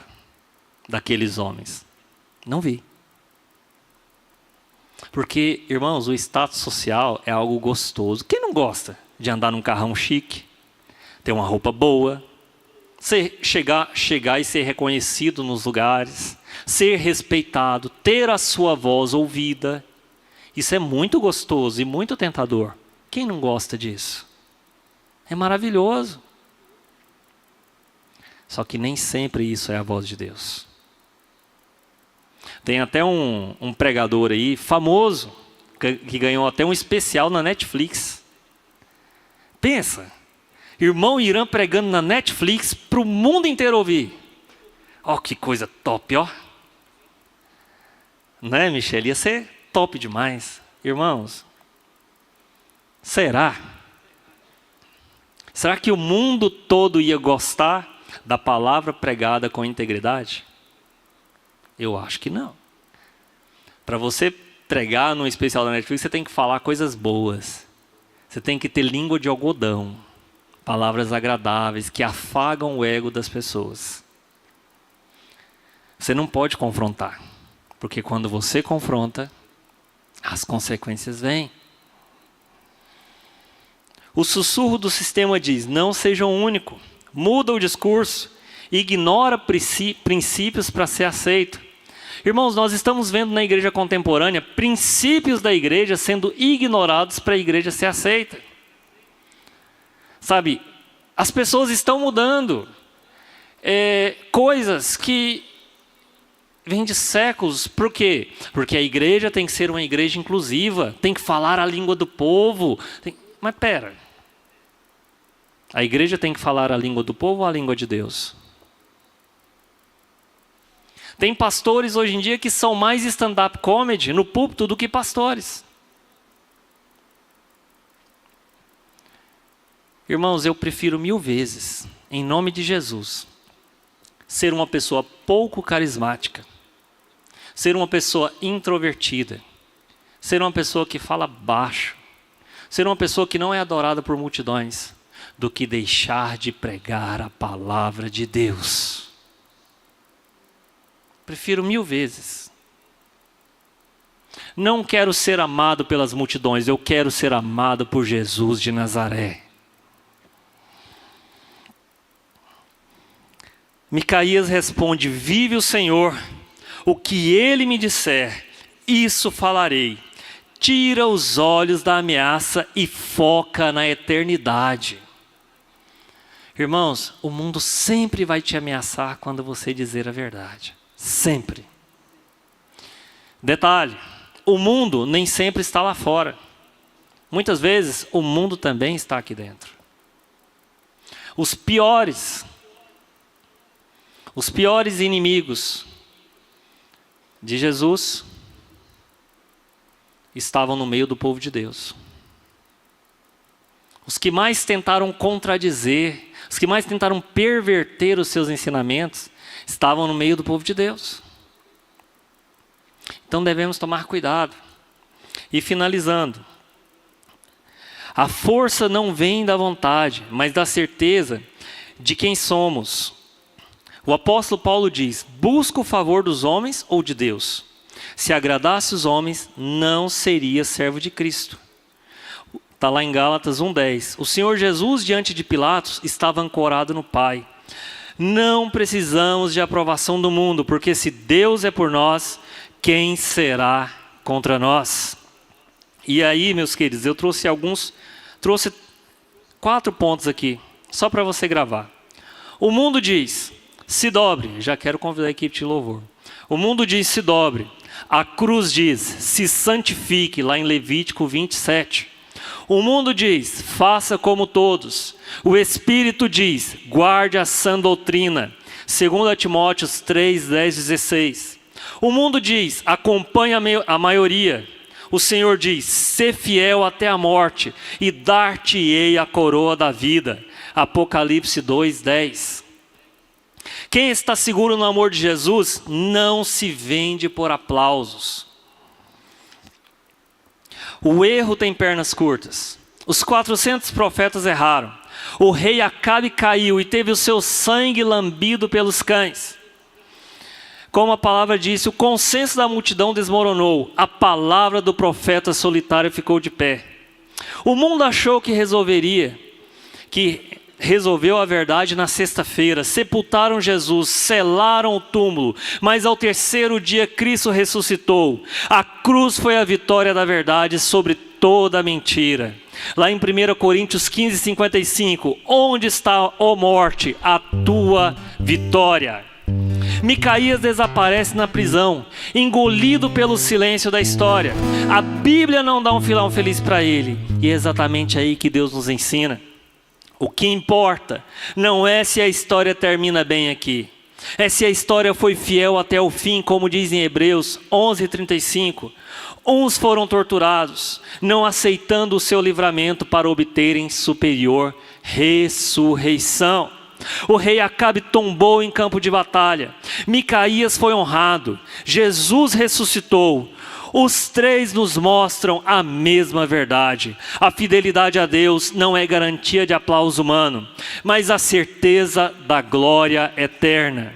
daqueles homens. Não vi. Porque, irmãos, o status social é algo gostoso. Quem não gosta de andar num carrão chique, ter uma roupa boa, chegar e ser reconhecido nos lugares, ser respeitado, ter a sua voz ouvida? Isso é muito gostoso e muito tentador. Quem não gosta disso? É maravilhoso. Só que nem sempre isso é a voz de Deus. Tem até um pregador aí, famoso, que ganhou até um especial na Netflix. Pensa, irmão Irã pregando na Netflix para o mundo inteiro ouvir. Ó, que coisa top, ó. Né, Michele? Ia ser top demais. Irmãos, será? Será que o mundo todo ia gostar da palavra pregada com integridade? Eu acho que não. Para você pregar num especial da Netflix, você tem que falar coisas boas. Você tem que ter língua de algodão. Palavras agradáveis que afagam o ego das pessoas. Você não pode confrontar. Porque quando você confronta, as consequências vêm. O sussurro do sistema diz: não seja o único. Muda o discurso. Ignora princípios para ser aceito. Irmãos, nós estamos vendo na igreja contemporânea princípios da igreja sendo ignorados para a igreja ser aceita. Sabe, as pessoas estão mudando. Coisas que vêm de séculos. Por quê? Porque a igreja tem que ser uma igreja inclusiva, tem que falar a língua do povo. Mas pera, a igreja tem que falar a língua do povo ou a língua de Deus? Tem pastores hoje em dia que são mais stand-up comedy no púlpito do que pastores. Irmãos, eu prefiro 1000 vezes, em nome de Jesus, ser uma pessoa pouco carismática, ser uma pessoa introvertida, ser uma pessoa que fala baixo, ser uma pessoa que não é adorada por multidões, do que deixar de pregar a palavra de Deus. Prefiro 1000 vezes. Não quero ser amado pelas multidões, eu quero ser amado por Jesus de Nazaré. Micaías responde: vive o Senhor, o que Ele me disser, isso falarei. Tira os olhos da ameaça e foca na eternidade. Irmãos, o mundo sempre vai te ameaçar quando você dizer a verdade. Sempre. Detalhe, o mundo nem sempre está lá fora. Muitas vezes, o mundo também está aqui dentro. Os piores inimigos de Jesus estavam no meio do povo de Deus. Os que mais tentaram contradizer, os que mais tentaram perverter os seus ensinamentos, estavam no meio do povo de Deus. Então devemos tomar cuidado. E finalizando, a força não vem da vontade, mas da certeza de quem somos. O apóstolo Paulo diz: busca o favor dos homens ou de Deus? Se agradasse os homens, não seria servo de Cristo. Está lá em Gálatas 1:10. O Senhor Jesus, diante de Pilatos, estava ancorado no Pai. Não precisamos de aprovação do mundo, porque se Deus é por nós, quem será contra nós? E aí, meus queridos, eu trouxe 4 pontos aqui, só para você gravar. O mundo diz, se dobre. Já quero convidar a equipe de louvor. O mundo diz, se dobre. A cruz diz, se santifique, lá em Levítico 27. O mundo diz, faça como todos. O Espírito diz, guarde a sã doutrina. 2 Timóteo 3, 10, 16. O mundo diz, acompanhe a maioria. O Senhor diz, sê fiel até a morte, e dar-te-ei a coroa da vida. Apocalipse 2, 10. Quem está seguro no amor de Jesus, não se vende por aplausos. O erro tem pernas curtas. Os 400 profetas erraram. O rei Acabe caiu e teve o seu sangue lambido pelos cães. Como a palavra disse, o consenso da multidão desmoronou. A palavra do profeta solitário ficou de pé. O mundo achou que resolveu a verdade na sexta-feira. Sepultaram Jesus, selaram o túmulo. Mas ao terceiro dia Cristo ressuscitou. A cruz foi a vitória da verdade sobre toda a mentira. Lá em 1 Coríntios 15, 55. Onde está, ó morte, a tua vitória? Micaías desaparece na prisão, engolido pelo silêncio da história. A Bíblia não dá um final feliz para ele. E é exatamente aí que Deus nos ensina. O que importa não é se a história termina bem aqui. É se a história foi fiel até o fim, como diz em Hebreus 11:35. Uns foram torturados, não aceitando o seu livramento para obterem superior ressurreição. O rei Acabe tombou em campo de batalha. Micaías foi honrado. Jesus ressuscitou. Os 3 nos mostram a mesma verdade. A fidelidade a Deus não é garantia de aplauso humano, mas a certeza da glória eterna.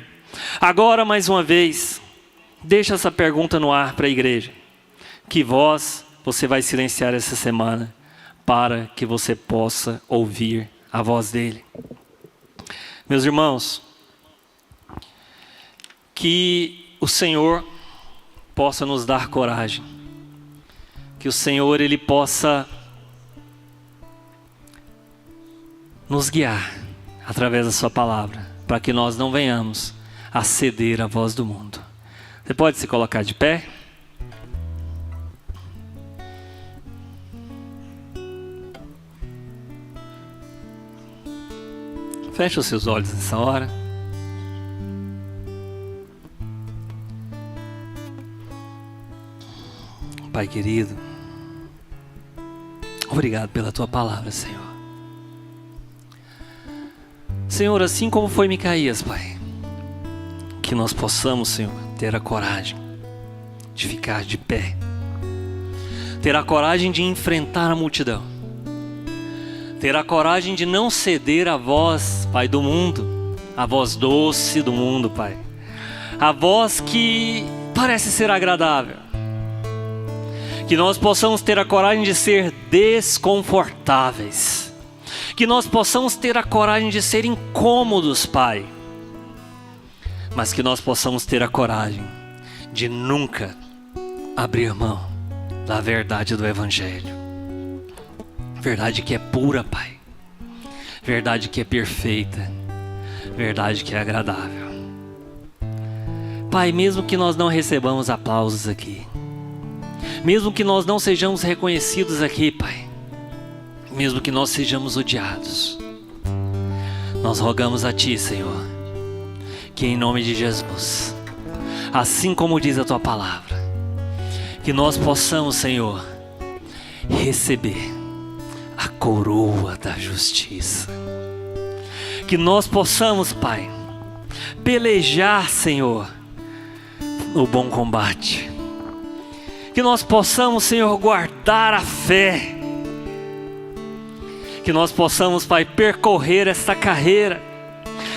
Agora, mais uma vez, deixa essa pergunta no ar para a igreja. Que voz você vai silenciar essa semana para que você possa ouvir a voz dele? Meus irmãos, que o Senhor possa nos dar coragem, que o Senhor Ele possa nos guiar através da sua palavra, para que nós não venhamos a ceder à voz do mundo. Você pode se colocar de pé? Feche os seus olhos nessa hora. Pai querido, obrigado pela tua palavra, Senhor. Senhor, assim como foi Micaías, Pai, que nós possamos, Senhor, ter a coragem de ficar de pé, ter a coragem de enfrentar a multidão, ter a coragem de não ceder à voz, Pai, do mundo, a voz doce do mundo, Pai, a voz que parece ser agradável. Que nós possamos ter a coragem de ser desconfortáveis. Que nós possamos ter a coragem de ser incômodos, Pai. Mas que nós possamos ter a coragem de nunca abrir mão da verdade do Evangelho. Verdade que é pura, Pai. Verdade que é perfeita. Verdade que é agradável. Pai, mesmo que nós não recebamos aplausos aqui, mesmo que nós não sejamos reconhecidos aqui, Pai, mesmo que nós sejamos odiados, nós rogamos a Ti, Senhor, que em nome de Jesus, assim como diz a Tua palavra, que nós possamos, Senhor, receber a coroa da justiça. Que nós possamos, Pai, pelejar, Senhor, o bom combate. Que nós possamos, Senhor, guardar a fé. Que nós possamos, Pai, percorrer esta carreira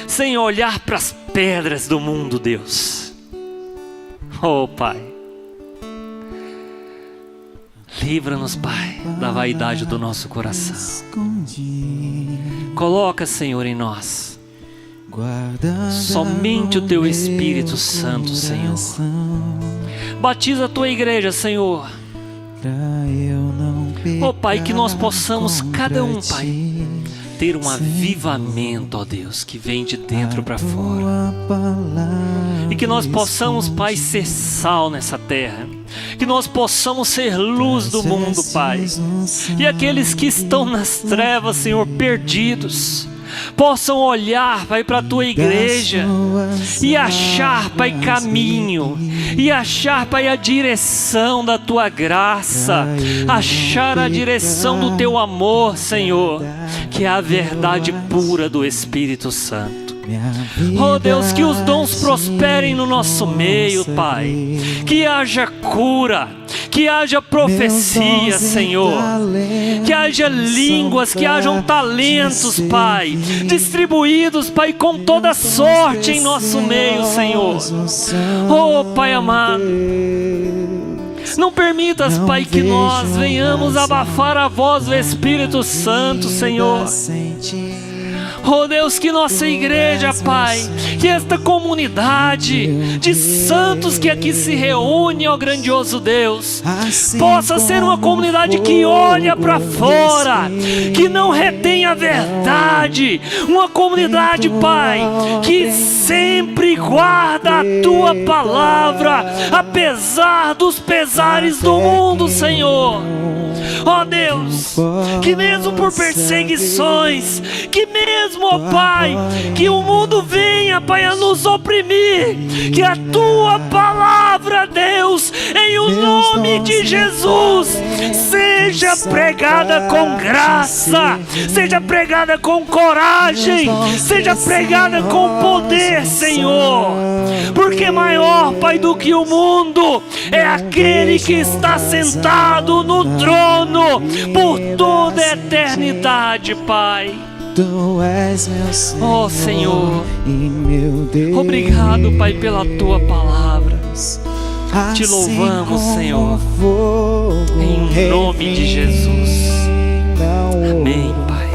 sem olhar para as pedras do mundo, Deus. Oh, Pai, livra-nos, Pai, da vaidade do nosso coração. Coloca, Senhor, em nós Somente o Teu Espírito Santo, Senhor. Batiza a Tua igreja, Senhor. Ó Pai, que nós possamos, cada um, Pai, ter um avivamento, ó Deus, que vem de dentro para fora. E que nós possamos, Pai, ser sal nessa terra. Que nós possamos ser luz do mundo, Pai. E aqueles que estão nas trevas, Senhor, perdidos, possam olhar, Pai, para a Tua igreja e achar, Pai, caminho, e achar, Pai, a direção da Tua graça, achar a direção do Teu amor, Senhor, que é a verdade pura do Espírito Santo. Oh Deus, que os dons prosperem no nosso meio, Pai. Que haja cura, que haja profecia, Senhor. Que haja línguas, que hajam talentos, Pai, distribuídos, Pai, com toda sorte em nosso meio, Senhor. Oh Pai amado, não permitas, Pai, que nós venhamos abafar a voz do Espírito Santo, Senhor. Oh Deus, que nossa igreja, Pai, que esta comunidade de santos que aqui se reúne, ó grandioso Deus, possa ser uma comunidade que olha para fora, que não retém a verdade, uma comunidade, Pai, que sempre guarda a Tua palavra, apesar dos pesares do mundo, Senhor. Ó Deus, que mesmo por perseguições, que mesmo, ó Pai, que o mundo venha, Pai, a nos oprimir, que a Tua palavra, Deus, em o nome de Jesus, seja pregada com graça, seja pregada com coragem, seja pregada com poder, Senhor, porque maior, Pai, do que o mundo é aquele que está sentado no trono por toda a eternidade, Pai. Tu és meu Senhor, oh Senhor, e meu Deus. Obrigado, Pai, pela Tua palavra. Te louvamos, Senhor, em nome de Jesus. Amém, Pai.